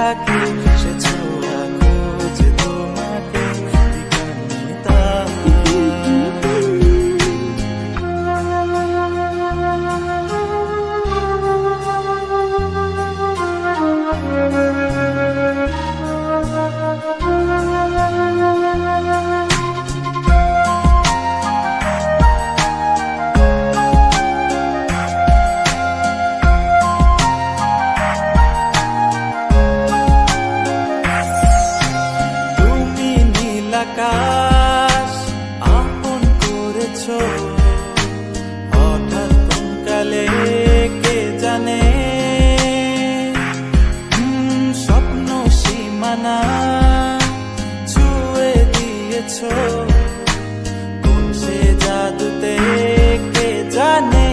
থাকে সে ছোঁয়া খোঁজে তোমাকে দিবানিতা। আকাশ আপন করেছো হঠাৎ কোনকালে কে জানে, স্বপ্ন সীমানা ছুঁয়ে দিয়েছো কোন সে জাদুতে কে জানে।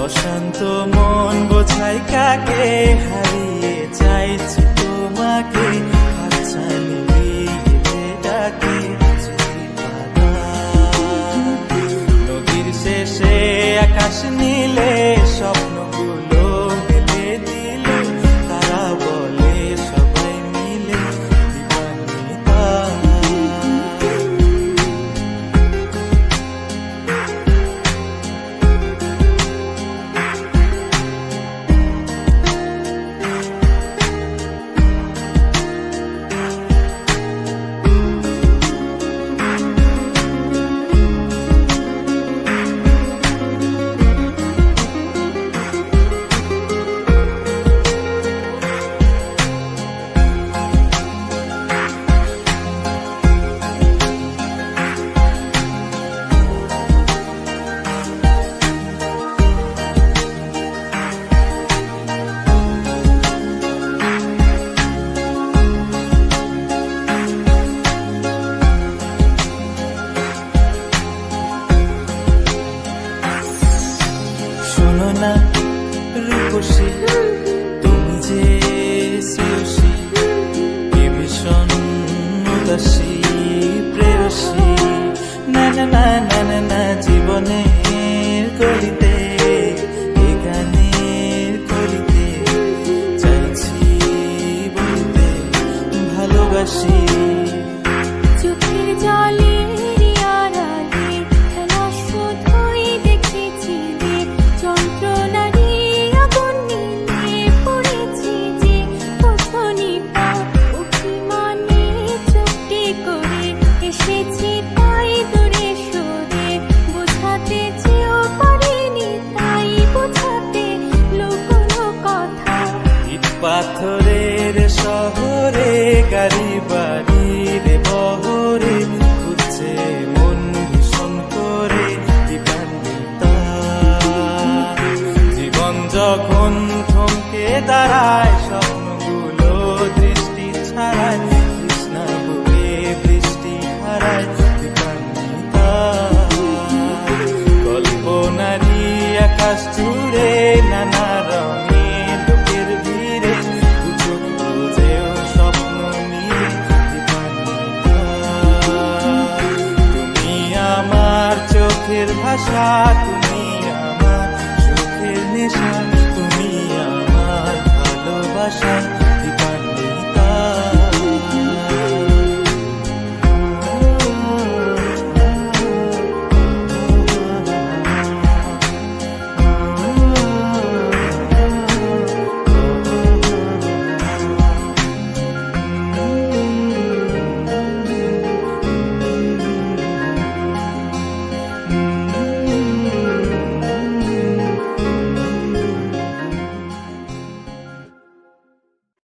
অশান্ত মন বোঝাই কাকে হারিয়ে চাইছি তোমাকে হাতছানি দিয়ে ডাকে নদীর শেষে আকাশ নীলে স্বপ্নগুলো মেলে দিল তারা বলে সবাই মিলে দিবানিতা। শোনো না রূপসী তুমি যে শ্রেয়সী কে ভীষণ উদাসী প্রেয়সী না না না না না না জীবনের গলিতে এ গানের কলিতে চাইছি বলতে ভালোবাসি। চোখের জলে পাথরের শহরে গাড়ি বাড়ির বহরে খুঁজছে মন ভীষণ করে দিবানিতা। জীবন যখন থমকে দাঁড়ায় স্বপ্নগুলো দৃষ্টি ছাড়ায় কৃষ্ণা বুকে বৃষ্টি হারায় দিবানিতা। কল্পনারি আকাশ জুড়ে নানা রঙে ভাষা